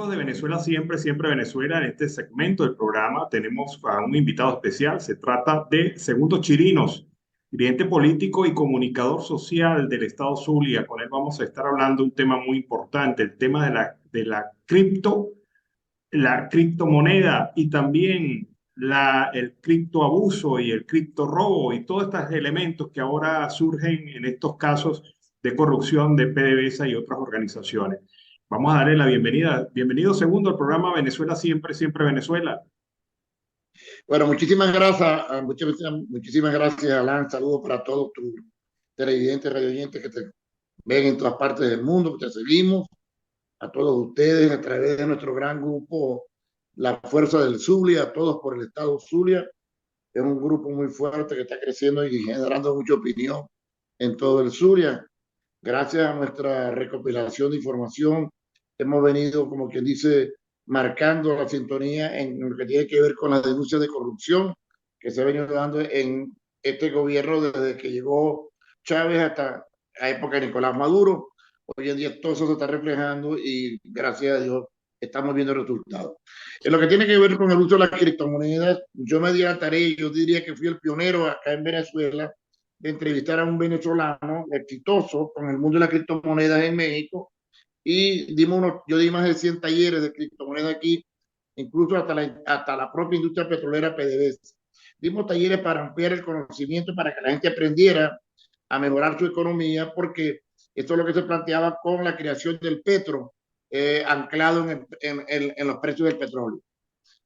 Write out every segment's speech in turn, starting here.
Amigos de Venezuela Siempre, Siempre Venezuela, en este segmento del programa tenemos a un invitado especial. Se trata de Segundo Chirinos, dirigente político y comunicador social del Estado Zulia. Con él vamos a estar hablando de un tema muy importante, el tema la criptomoneda y también el criptoabuso y el criptorrobo y todos estos elementos que ahora surgen en estos casos de corrupción de PDVSA y otras organizaciones. Vamos a darle la bienvenida. Bienvenido segundo al programa Venezuela Siempre, Siempre Venezuela. Bueno, muchísimas gracias, muchísimas gracias, Alan. Saludos para todos tus televidentes, radioyentes que te ven en todas partes del mundo, que te seguimos, a todos ustedes a través de nuestro gran grupo, La Fuerza del Zulia, a todos por el Estado Zulia. Es un grupo muy fuerte que está creciendo y generando mucha opinión en todo el Zulia. Gracias a nuestra recopilación de información, hemos venido, como quien dice, marcando la sintonía en lo que tiene que ver con las denuncias de corrupción que se ha venido dando en este gobierno desde que llegó Chávez hasta la época de Nicolás Maduro. Hoy en día todo eso se está reflejando y gracias a Dios estamos viendo resultados. En lo que tiene que ver con el uso de las criptomonedas, yo me di la tarea, yo diría que fui el pionero acá en Venezuela de entrevistar a un venezolano exitoso con el mundo de las criptomonedas en México y yo di más de 100 talleres de criptomonedas aquí, incluso hasta la propia industria petrolera PDVSA. Dimos talleres para ampliar el conocimiento, para que la gente aprendiera a mejorar su economía, porque esto es lo que se planteaba con la creación del petro, anclado en los precios del petróleo.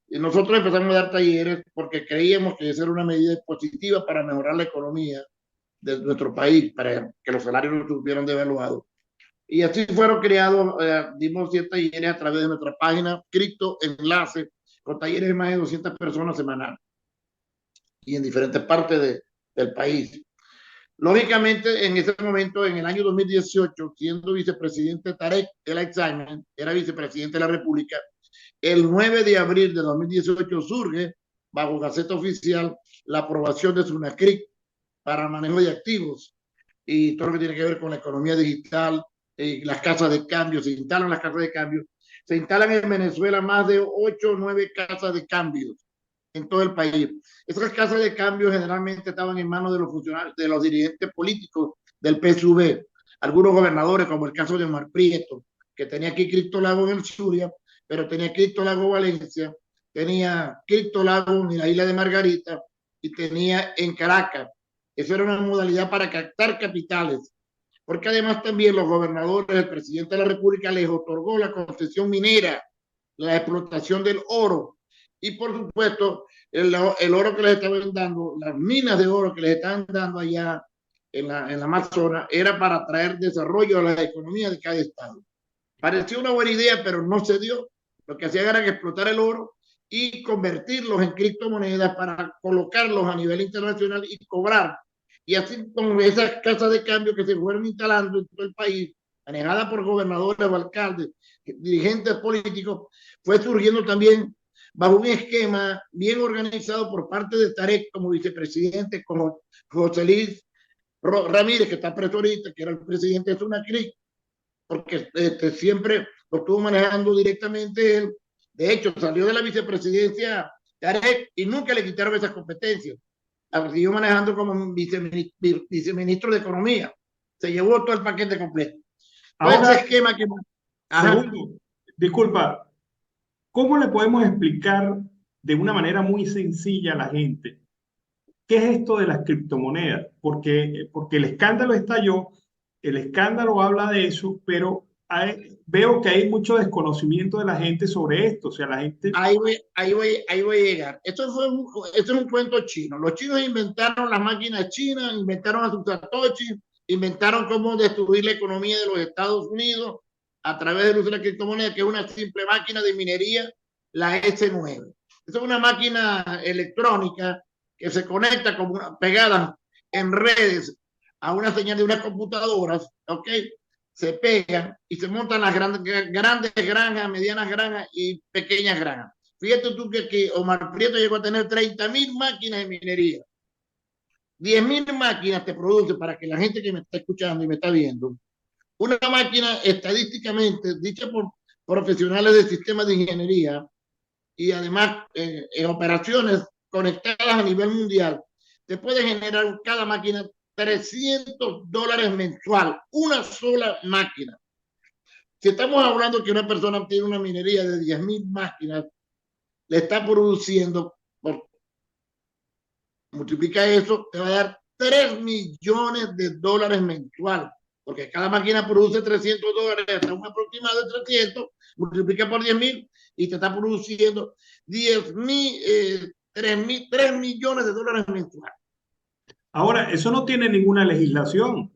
Y nosotros empezamos a dar talleres porque creíamos que esa era una medida positiva para mejorar la economía de nuestro país, para que los salarios no estuvieran devaluados. Y así fueron creados, dimos 100 talleres a través de nuestra página Cripto Enlace, con talleres de más de 200 personas semanales y en diferentes partes del país. Lógicamente, en ese momento, en el año 2018, siendo vicepresidente Tarek El Ayman, era vicepresidente de la República, el 9 de abril de 2018 surge, bajo Gaceta Oficial, la aprobación de SUNACRIC para manejo de activos y todo lo que tiene que ver con la economía digital, las casas de cambio, se instalan las casas de cambio. Se instalan en Venezuela más de 8 o 9 casas de cambio en todo el país. Esas casas de cambio generalmente estaban en manos de los funcionarios, de los dirigentes políticos del PSUV, algunos gobernadores, como el caso de Omar Prieto, que tenía aquí Criptolago en el Zulia, pero tenía Criptolago Valencia, tenía Criptolago en la isla de Margarita y tenía en Caracas. Eso era una modalidad para captar capitales, porque además también los gobernadores, el presidente de la República les otorgó la concesión minera, la explotación del oro y por supuesto el oro que les estaban dando, las minas de oro que les estaban dando allá en la Amazonas, era para traer desarrollo a la economía de cada estado. Pareció una buena idea, pero no se dio. Lo que hacían era explotar el oro y convertirlos en criptomonedas para colocarlos a nivel internacional y cobrar. Y así con esas casas de cambio que se fueron instalando en todo el país, manejadas por gobernadores o alcaldes, dirigentes políticos, fue surgiendo también bajo un esquema bien organizado por parte de Tarek como vicepresidente, como José Luis Ramírez, que está preso ahorita, que era el presidente de SUNACRIC, porque siempre lo estuvo manejando directamente él. De hecho, salió de la vicepresidencia Tarek y nunca le quitaron esas competencias. La siguió manejando como viceministro de Economía. Se llevó todo el paquete completo. Todo ese Ahora, esquema que... Ajá. segundo, disculpa, ¿cómo le podemos explicar de una manera muy sencilla a la gente qué es esto de las criptomonedas? Porque el escándalo estalló, el escándalo habla de eso, pero veo que hay mucho desconocimiento de la gente sobre esto. O sea, la gente... Ahí voy a llegar. Esto es un cuento chino. Los chinos inventaron las máquinas chinas, inventaron a sus Satoshi, inventaron cómo destruir la economía de los Estados Unidos a través del uso de la criptomoneda, que es una simple máquina de minería, la S9. Esa es una máquina electrónica que se conecta como pegada en redes a una señal de unas computadoras, ¿ok? Se pegan y se montan las grandes granjas, medianas granjas y pequeñas granjas. Fíjate tú que Omar Prieto llegó a tener 30,000 máquinas de minería. 10,000 máquinas te produce, para que la gente que me está escuchando y me está viendo, una máquina estadísticamente, dicha profesionales del sistema de ingeniería y además en operaciones conectadas a nivel mundial, te puede generar cada máquina $300 mensual, una sola máquina. Si estamos hablando que una persona tiene una minería de 10,000 máquinas, le está produciendo, multiplica eso, te va a dar $3 millones mensual, porque cada máquina produce $300, hasta un aproximado de 300, multiplica por 10,000 y te está produciendo 3 millones de dólares mensual. Ahora, eso no tiene ninguna legislación.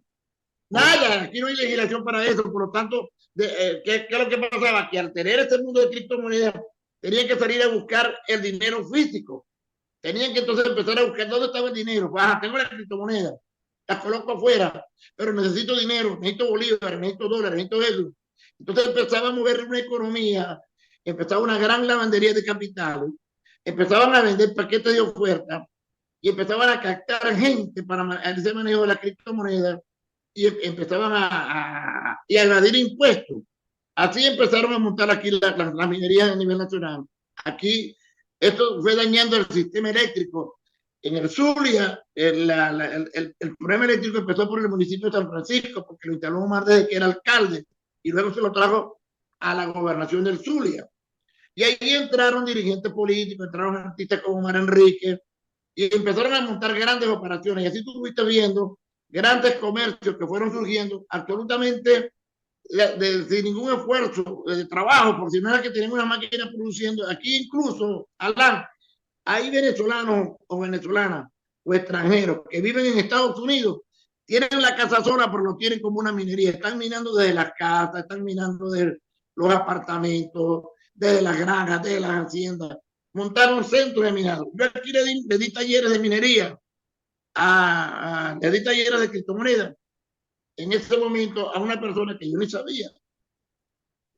Nada, aquí no hay legislación para eso, por lo tanto, ¿qué es lo que pasaba? Que al tener este mundo de criptomonedas, tenían que salir a buscar el dinero físico. Tenían que entonces empezar a buscar dónde estaba el dinero. Pues, tengo la criptomoneda, las coloco afuera, pero necesito dinero, necesito bolívares, necesito dólares, necesito eso. Entonces empezaba a mover una economía, empezaba una gran lavandería de capitales, empezaban a vender paquetes de oferta y empezaban a captar gente para ese manejo de la criptomoneda y empezaban a evadir impuestos. Así empezaron a montar aquí las minerías a nivel nacional. Aquí esto fue dañando el sistema eléctrico. En el Zulia, el problema eléctrico empezó por el municipio de San Francisco, porque lo instaló Omar desde que era alcalde, y luego se lo trajo a la gobernación del Zulia. Y ahí entraron dirigentes políticos, entraron artistas como Omar Enrique, y empezaron a montar grandes operaciones. Y así tú fuiste viendo grandes comercios que fueron surgiendo absolutamente sin ningún esfuerzo de trabajo, por si no era que tenían una máquina produciendo. Aquí incluso, Alan, hay venezolanos o venezolanas o extranjeros que viven en Estados Unidos, tienen la casa sola, pero lo tienen como una minería. Están minando desde las casas, están minando desde los apartamentos, desde las granjas, desde las haciendas. Montaron centros de minado. Yo aquí le di talleres de minería, le di talleres de criptomonedas en ese momento a una persona que yo ni sabía.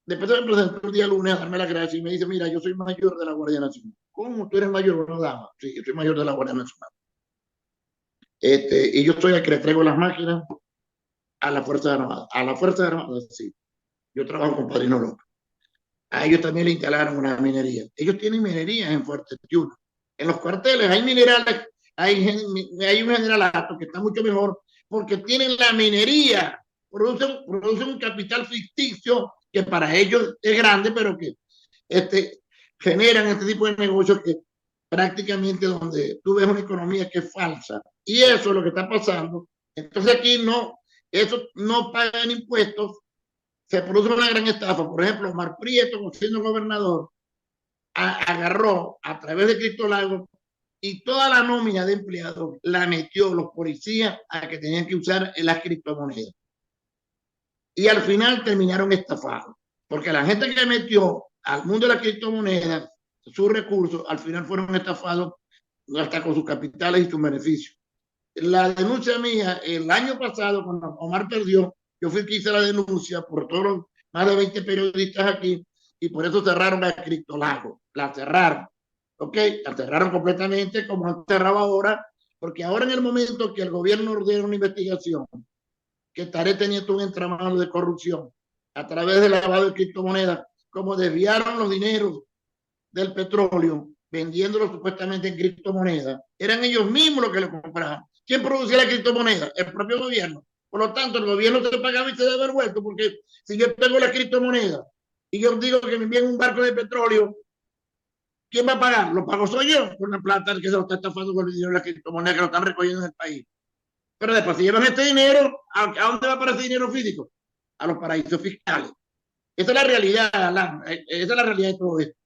Después me presentó el día lunes a darme la gracia y me dice, mira, yo soy mayor de la Guardia Nacional. ¿Cómo? ¿Tú eres mayor? No, dama. Sí, yo soy mayor de la Guardia Nacional. Y yo soy el que le traigo las máquinas a la Fuerza Armada. A la Fuerza Armada, sí. Yo trabajo con Padrino López. A ellos también le instalaron una minería. Ellos tienen minerías en Fuerte Tiuna. En los cuarteles hay minerales, hay un generalato que está mucho mejor porque tienen la minería. Producen un capital ficticio que para ellos es grande, pero que generan este tipo de negocios que prácticamente donde tú ves una economía que es falsa. Y eso es lo que está pasando. Entonces aquí no, eso no pagan impuestos, se produce una gran estafa. Por ejemplo, Omar Prieto, siendo gobernador, agarró a través de Cristo Lago y toda la nómina de empleados la metió los policías a que tenían que usar las criptomonedas. Y al final terminaron estafados, porque la gente que metió al mundo de la criptomoneda sus recursos, al final fueron estafados hasta con sus capitales y sus beneficios. La denuncia mía, el año pasado, cuando Omar perdió, yo fui que hice la denuncia por todos los más de 20 periodistas aquí, y por eso cerraron la Criptolago. La cerraron, ¿ok? La cerraron completamente, como han cerrado ahora, porque ahora en el momento que el gobierno ordena una investigación, que estaré teniendo un entramado de corrupción a través del lavado de criptomonedas, como desviaron los dineros del petróleo, vendiéndolo supuestamente en criptomonedas, eran ellos mismos los que lo compraban. ¿Quién producía la criptomoneda? El propio gobierno. Por lo tanto, el gobierno se pagaba y se debe haber vuelto, porque si yo tengo la criptomoneda y yo digo que me envíen un barco de petróleo, ¿quién va a pagar? Lo pago soy yo, con la plata que se lo está estafando con el dinero de la criptomoneda que lo están recogiendo en el país. Pero después, si llevan este dinero, ¿a dónde va para ese dinero físico? A los paraísos fiscales. Esa es la realidad, Alan. Esa es la realidad de todo esto.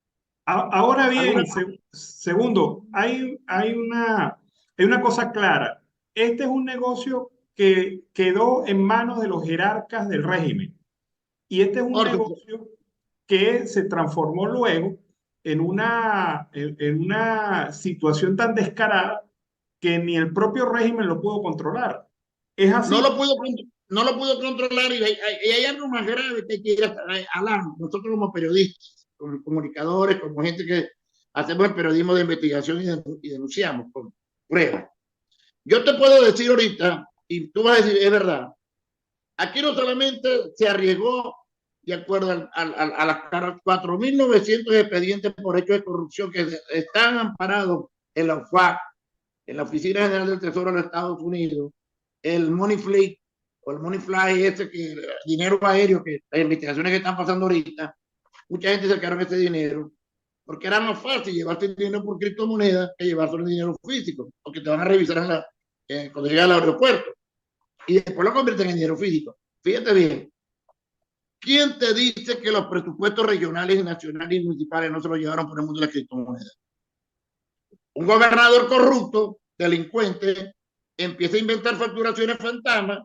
Ahora bien, segundo, hay una cosa clara. Este es un negocio que quedó en manos de los jerarcas del régimen. Y este es un negocio que se transformó luego en una situación tan descarada que ni el propio régimen lo pudo controlar. Es así. No lo pudo controlar y hay algo más grave que hay que ir a hablar. Nosotros como periodistas, como comunicadores, como gente que hacemos el periodismo de investigación y denunciamos con pruebas. Yo te puedo decir ahorita, y tú vas a decir, es verdad, aquí no solamente se arriesgó de acuerdo a las 4.900 expedientes por hechos de corrupción que están amparados en la UFAC, en la Oficina General del Tesoro de los Estados Unidos, el Money Flight o el Money Fly, ese que dinero aéreo, que las investigaciones que están pasando ahorita, mucha gente sacaron ese dinero porque era más fácil llevarte el dinero por criptomonedas que llevarse el dinero físico, porque te van a revisar cuando llegas al aeropuerto y después lo convierten en dinero físico. Fíjate bien, ¿quién te dice que los presupuestos regionales, nacionales y municipales no se los llevaron por el mundo de las criptomonedas? Un gobernador corrupto, delincuente, empieza a inventar facturaciones fantasmas,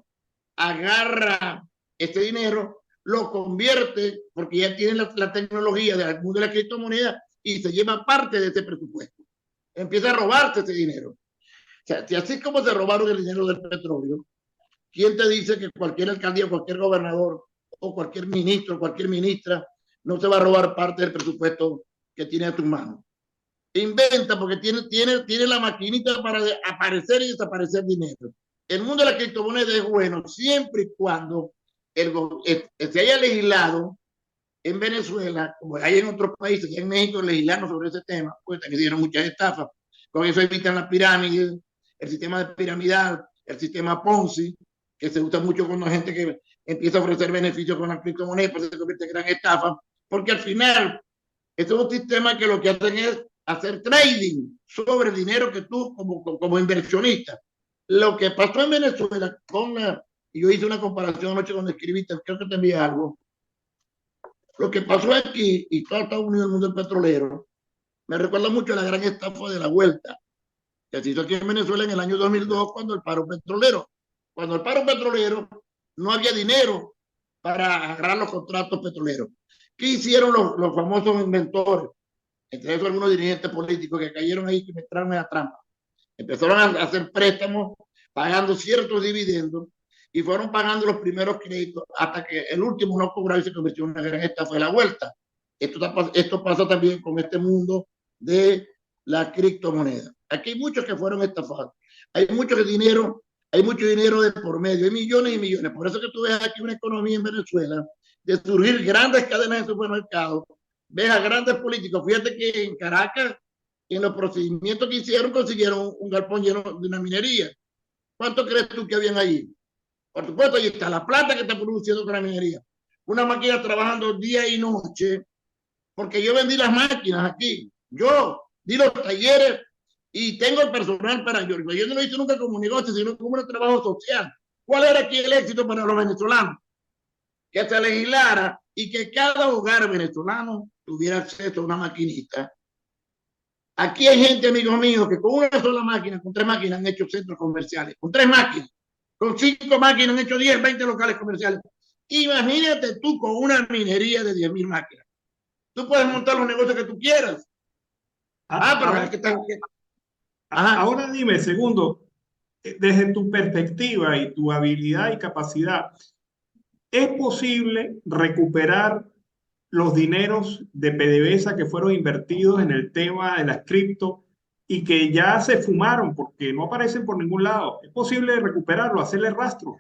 agarra este dinero, lo convierte, porque ya tiene la tecnología del mundo de la criptomoneda y se lleva parte de ese presupuesto. Empieza a robarse ese dinero. O sea, si así como se robaron el dinero del petróleo, ¿quién te dice que cualquier alcaldía, cualquier gobernador o cualquier ministro, cualquier ministra no se va a robar parte del presupuesto que tiene a tus manos? Inventa porque tiene la maquinita para aparecer y desaparecer dinero. El mundo de la criptomoneda es bueno siempre y cuando se haya legislado en Venezuela, como hay en otros países, y en México legislando sobre ese tema, pues también dieron muchas estafas. Con eso evitan las pirámides, el sistema de piramidal, el sistema Ponzi, que se usa mucho con la gente que empieza a ofrecer beneficios con las criptomonedas, pues se convierte en gran estafa, porque al final, esto es un sistema que lo que hacen es hacer trading sobre el dinero que tú como inversionista. Lo que pasó en Venezuela y yo hice una comparación anoche cuando escribiste, creo que te envié algo. Lo que pasó aquí y todo Estados Unidos, el mundo petrolero, me recuerda mucho a la gran estafa de la Vuelta que se hizo aquí en Venezuela en el año 2002 cuando el paro petrolero. Cuando el paro petrolero no había dinero para agarrar los contratos petroleros. ¿Qué hicieron los famosos inventores? Entre esos algunos dirigentes políticos que cayeron ahí, que me entraron en la trampa. Empezaron a hacer préstamos pagando ciertos dividendos y fueron pagando los primeros créditos hasta que el último no cobraba y se convirtió en una gran estafa de la Vuelta. Esto pasa también con este mundo de la criptomoneda. Aquí hay muchos que fueron estafados. Hay mucho dinero de por medio, hay millones y millones. Por eso que tú ves aquí una economía en Venezuela de surgir grandes cadenas de supermercados, ves a grandes políticos. Fíjate que en Caracas, en los procedimientos que hicieron, consiguieron un galpón lleno de una minería. ¿Cuánto crees tú que habían allí? Por supuesto, ahí está la plata que está produciendo con la minería. Una máquina trabajando día y noche, porque yo vendí las máquinas aquí. Yo di los talleres y tengo el personal para yo. Yo no lo hice nunca como negocio, sino como un trabajo social. ¿Cuál era aquí el éxito para los venezolanos? Que se legislara y que cada hogar venezolano tuviera acceso a una maquinita. Aquí hay gente, amigos míos, que con una sola máquina, con 3 máquinas han hecho centros comerciales, con 3 máquinas, con 5 máquinas han hecho 10, 20 locales comerciales. Imagínate tú con una minería de 10.000 máquinas. Tú puedes montar los negocios que tú quieras. Pero es que ahora dime, segundo, desde tu perspectiva y tu habilidad y capacidad, ¿es posible recuperar los dineros de PDVSA que fueron invertidos en el tema de las cripto y que ya se fumaron porque no aparecen por ningún lado? ¿Es posible recuperarlo, hacerle rastro?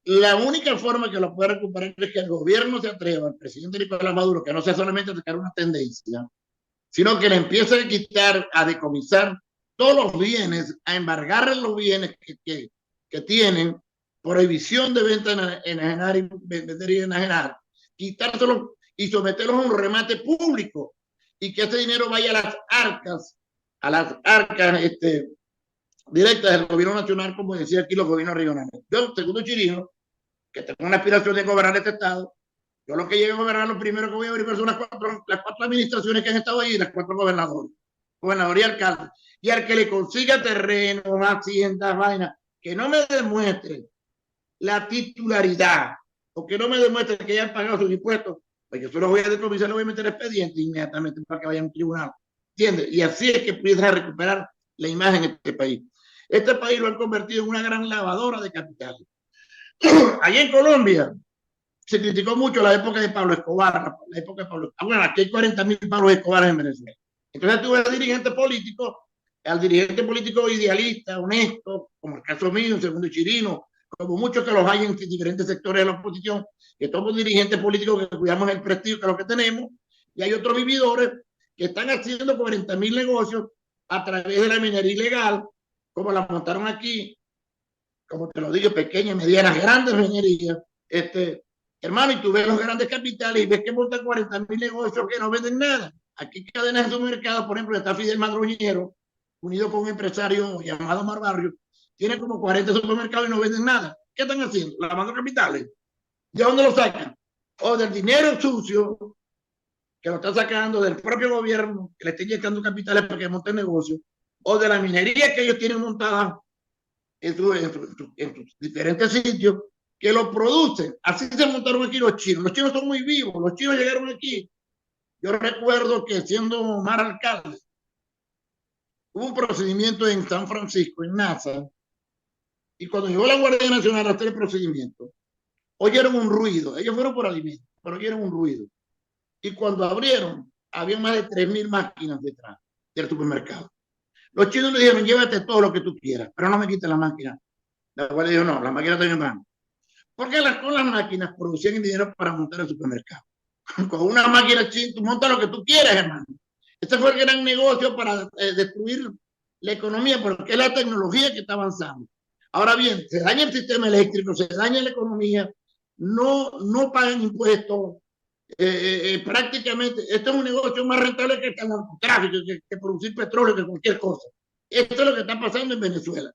La única forma que lo puede recuperar es que el gobierno se atreva, el presidente Nicolás Maduro, que no sea solamente sacar una tendencia, sino que le empiece a quitar, a decomisar todos los bienes, a embargar los bienes que tienen, prohibición de venta enajenar y vender y enajenar, quitárselos y someterlos a un remate público y que ese dinero vaya a las arcas directas del gobierno nacional, como decía aquí los gobiernos regionales. Yo, segundo Chirino, que tengo una aspiración de gobernar este estado, yo lo que llegue a gobernar, lo primero que voy a averiguar son las cuatro administraciones que han estado ahí, las 4 gobernadores y alcaldes. Y al que le consiga terreno, haciendas, vainas, que no me demuestre la titularidad o que no me demuestre que hayan pagado sus impuestos, pues yo solo voy a decomisar, le voy a meter expediente inmediatamente para que vaya a un tribunal. ¿Entiendes? Y así es que pudiera recuperar la imagen en este país. Este país lo han convertido en una gran lavadora de capitales. Allí en Colombia se criticó mucho la época de Pablo Escobar, la época de Pablo Escobar. Bueno, aquí hay 40.000 Pablo Escobar en Venezuela. Entonces tuve al dirigente político idealista, honesto, como el caso mío, segundo Chirino, como muchos que los hay en diferentes sectores de la oposición, que somos dirigentes políticos que cuidamos el prestigio que es lo que tenemos, y hay otros vividores que están haciendo 40.000 negocios a través de la minería ilegal, como la montaron aquí, como te lo digo, pequeñas, medianas, grandes minerías. Hermano, y tú ves los grandes capitales y ves que montan 40.000 negocios que no venden nada. Aquí cadenas de supermercados, por ejemplo, está Fidel Madroñero, unido con un empresario llamado Mar Barrio, tiene como 40 supermercados y no venden nada. ¿Qué están haciendo? Lavando capitales. ¿De dónde lo sacan? O del dinero sucio que lo está sacando del propio gobierno, que le está inyectando capitales para que monten negocios, o de la minería que ellos tienen montada en sus diferentes sitios, que lo producen. Así se montaron aquí los chinos. Los chinos son muy vivos. Los chinos llegaron aquí. Yo recuerdo que siendo Mar alcalde, hubo un procedimiento en San Francisco, en NASA, y cuando llegó la Guardia Nacional a hacer el procedimiento, oyeron un ruido. Ellos fueron por alimentos, pero oyeron un ruido. Y cuando abrieron, había más de 3.000 máquinas detrás del supermercado. Los chinos le dijeron, llévate todo lo que tú quieras, pero no me quites la máquina. La Guardia dijo, no, la máquina está en mano. Porque con las máquinas producían el dinero para montar el supermercado. Con una máquina china, tú montas lo que tú quieras, hermano. Este fue el gran negocio para destruir la economía, porque es la tecnología que está avanzando. Ahora bien, se daña el sistema eléctrico, se daña la economía, no pagan impuestos. Prácticamente, esto es un negocio más rentable que el narcotráfico, que producir petróleo, que cualquier cosa. Esto es lo que está pasando en Venezuela.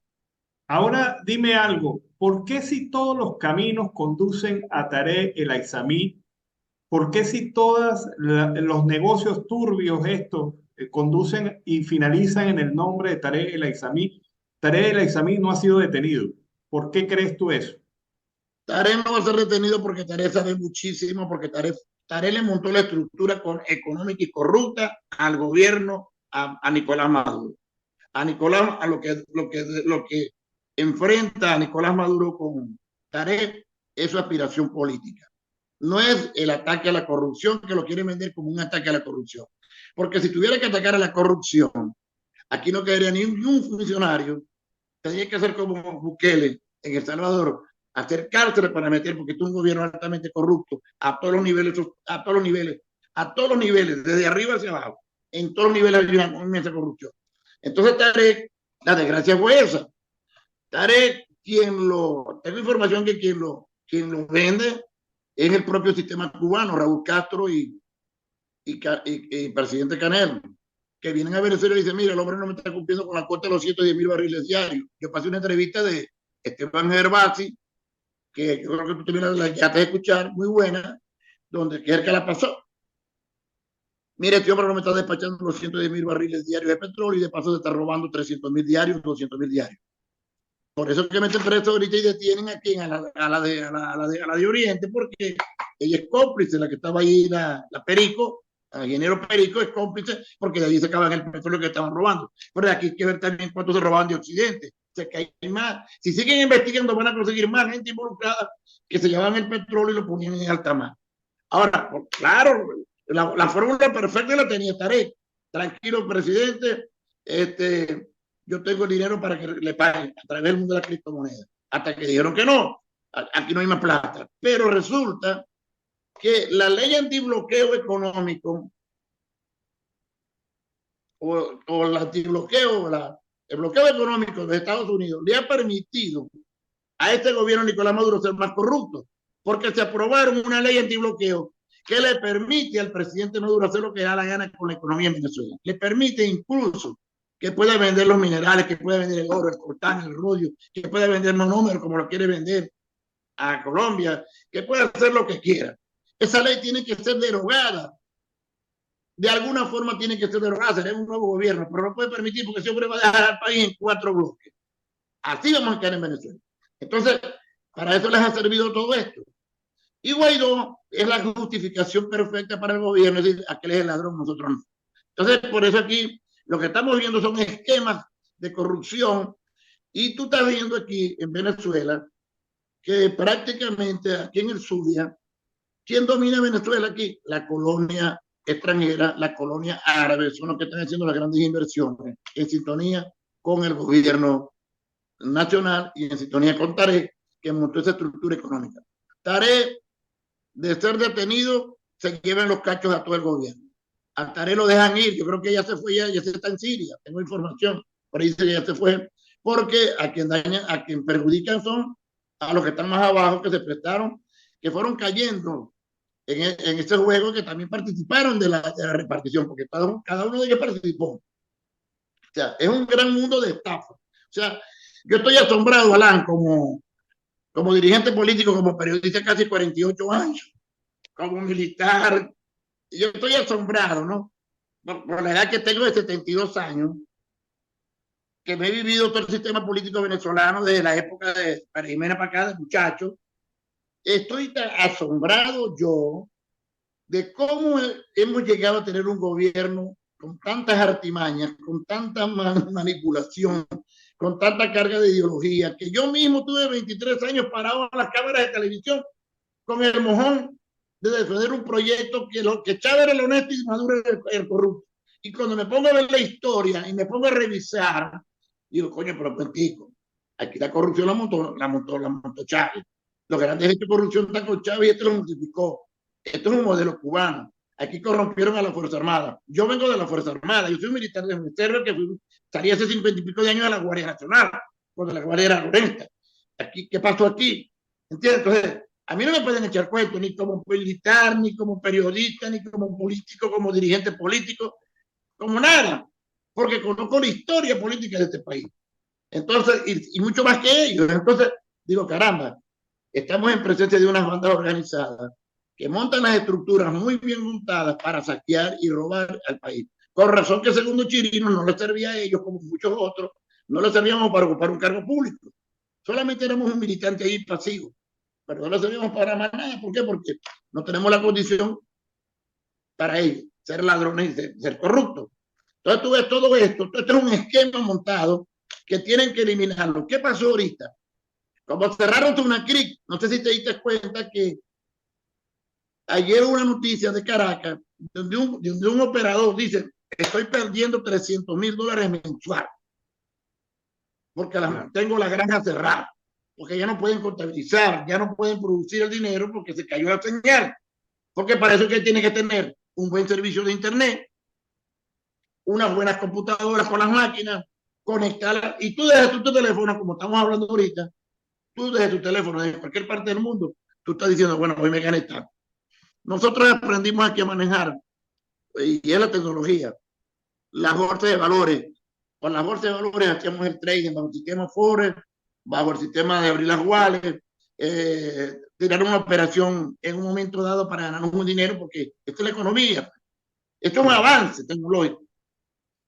Ahora dime algo, ¿por qué si todos los caminos conducen a Tarek El Aizami? ¿Por qué si todos los negocios turbios estos conducen y finalizan en el nombre de Tarek El Aizami? Tarek El Aizami no ha sido detenido. ¿Por qué crees tú eso? Tarek no va a ser detenido porque Tarek sabe muchísimo, porque Tarek le montó la estructura económica y corrupta al gobierno, a Nicolás Maduro. A Nicolás, a lo que enfrenta a Nicolás Maduro con Tarek es su aspiración política. No es el ataque a la corrupción, que lo quieren vender como un ataque a la corrupción. Porque si tuviera que atacar a la corrupción, aquí no quedaría ni un funcionario. Tendría que ser como Bukele en El Salvador, hacer cárceles para meter, porque es un gobierno altamente corrupto a todos los niveles, a todos los niveles, a todos los niveles, desde arriba hacia abajo. En todos los niveles hay una inmensa corrupción. Entonces, Tarek, la desgracia fue esa. Tarek, tengo información que quien lo vende es el propio sistema cubano, Raúl Castro y presidente Canel, que vienen a Venezuela y dicen, mira, el hombre no me está cumpliendo con la cuota de los 110.000 barriles diarios. Yo pasé una entrevista de Esteban Gervasi, que yo creo que tú también la llegaste a escuchar, muy buena, donde que es el que la pasó. Mire, este hombre no me está despachando los 110.000 barriles diarios de petróleo y de paso se está robando 300.000 diarios, 200.000 diarios. Por eso es que meten preso ahorita y detienen a quien, a la de Oriente, porque ella es cómplice, la que estaba ahí, la Perico, el ingeniero Perico es cómplice, porque de ahí se acaban el petróleo que estaban robando. Pero aquí hay que ver también cuánto se robaban de Occidente. O sea, que hay más. Si siguen investigando, van a conseguir más gente involucrada que se llevaban el petróleo y lo ponían en alta mar. Ahora, pues, claro, la fórmula perfecta la tenía Tarek. Tranquilo, presidente, yo tengo el dinero para que le paguen a través del mundo de la criptomoneda. Hasta que dijeron que no, aquí no hay más plata. Pero resulta que la ley antibloqueo económico o el antibloqueo, el bloqueo económico de Estados Unidos le ha permitido a este gobierno Nicolás Maduro ser más corrupto, porque se aprobaron una ley antibloqueo que le permite al presidente Maduro hacer lo que da la gana con la economía en Venezuela. Le permite incluso que pueda vender los minerales, que pueda vender el oro, el coltán, el rodio, que pueda vender monómeros como lo quiere vender a Colombia, que pueda hacer lo que quiera. Esa ley tiene que ser derogada. De alguna forma tiene que ser derogada, será un nuevo gobierno, pero no puede permitir porque siempre va a dejar al país en 4 bloques. Así vamos a quedar en Venezuela. Entonces, para eso les ha servido todo esto. Y Guaidó es la justificación perfecta para el gobierno, es decir, aquel es el ladrón, nosotros no. Entonces, por eso aquí lo que estamos viendo son esquemas de corrupción y tú estás viendo aquí en Venezuela que prácticamente aquí en el Zulia, ¿quién domina Venezuela aquí? La colonia extranjera, la colonia árabe, son los que están haciendo las grandes inversiones en sintonía con el gobierno nacional y en sintonía con Tarek, que montó esa estructura económica. Taré, de ser detenido, se llevan los cachos a todo el gobierno. A Taré lo dejan ir, yo creo que ya se fue, ya se está en Siria, tengo información, por ahí dice que ya se fue, porque a quien dañan, a quien perjudican son a los que están más abajo, que se prestaron, que fueron cayendo en este juego, que también participaron de la repartición, porque cada uno de ellos participó. O sea, es un gran mundo de estafa. O sea, yo estoy asombrado, Alan, como dirigente político, como periodista, casi 48 años, como militar. Yo estoy asombrado, ¿no? Por la edad que tengo de 72 años, que me he vivido todo el sistema político venezolano desde la época de María Jimena para acá, de muchacho. Estoy asombrado yo de cómo hemos llegado a tener un gobierno con tantas artimañas, con tanta manipulación, con tanta carga de ideología, que yo mismo tuve 23 años parado en las cámaras de televisión con el mojón de defender un proyecto que Chávez era el honesto y Maduro era el corrupto. Y cuando me pongo a ver la historia y me pongo a revisar, digo, coño, pero pentico, aquí la corrupción la montó Chávez. Los grandes hechos de corrupción están con Chávez y este lo multiplicó. Esto es un modelo cubano. Aquí corrompieron a la Fuerza Armada. Yo vengo de la Fuerza Armada. Yo soy un militar de reserva que salí hace 50 y pico de años de la Guardia Nacional, cuando la Guardia era 40. Aquí, ¿qué pasó aquí? ¿Entiendes? Entonces, a mí no me pueden echar cuentos, ni como militar, ni como periodista, ni como político, como dirigente político, como nada, porque conozco la historia política de este país. Entonces, y mucho más que ellos. Entonces, digo, caramba, estamos en presencia de unas bandas organizadas que montan las estructuras muy bien montadas para saquear y robar al país. Con razón que segundo Chirino no les servía a ellos, como muchos otros, no les servíamos para ocupar un cargo público. Solamente éramos un militante ahí pasivo, pero no les servíamos para más nada. ¿Por qué? Porque no tenemos la condición para ellos, ser ladrones y ser corruptos. Entonces tú ves todo esto es un esquema montado que tienen que eliminarlo. ¿Qué pasó ahorita? Como cerraron Tunacric, no sé si te diste cuenta que ayer hubo una noticia de Caracas donde un operador dice, estoy perdiendo $300,000 mensual porque tengo la granja cerrada, porque ya no pueden contabilizar, ya no pueden producir el dinero porque se cayó la señal. Porque para eso que tiene que tener un buen servicio de internet, unas buenas computadoras con las máquinas, conectarlas, y tú desde tu teléfono, como estamos hablando ahorita, tú desde tu teléfono, de cualquier parte del mundo, tú estás diciendo, bueno, hoy me gané tanto. Nosotros aprendimos aquí a manejar, y es la tecnología, la bolsa de valores. Con la bolsa de valores hacíamos el trading bajo el sistema Forex, bajo el sistema de abrir las wallets, tirar una operación en un momento dado para ganar un dinero, porque esto es la economía. Esto es un avance tecnológico.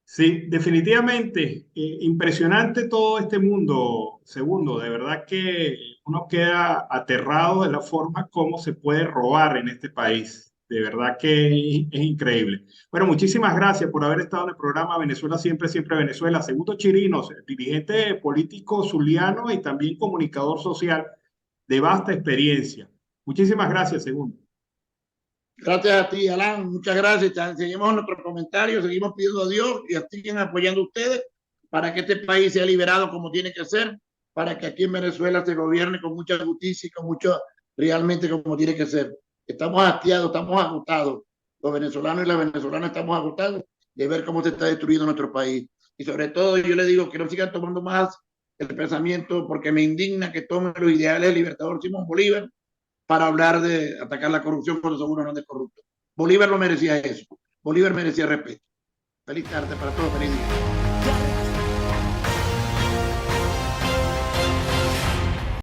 Sí, definitivamente, impresionante todo este mundo, Segundo. De verdad que uno queda aterrado de la forma como se puede robar en este país. De verdad que es increíble. Bueno, muchísimas gracias por haber estado en el programa Venezuela Siempre, Siempre Venezuela. Segundo Chirinos, dirigente político zuliano y también comunicador social de vasta experiencia. Muchísimas gracias, Segundo. Gracias a ti, Alan. Muchas gracias. Seguimos nuestros comentarios, seguimos pidiendo a Dios y siguen apoyando a ustedes para que este país sea liberado como tiene que ser, para que aquí en Venezuela se gobierne con mucha justicia y con mucho, realmente como tiene que ser. Estamos hastiados, estamos agotados. Los venezolanos y las venezolanas estamos agotados de ver cómo se está destruyendo nuestro país. Y sobre todo, yo le digo que no sigan tomando más el pensamiento, porque me indigna que tomen los ideales del libertador Simón Bolívar para hablar de atacar la corrupción cuando son unos grandes corruptos. Bolívar no merecía eso. Bolívar merecía respeto. Feliz tarde para todos. Feliz día.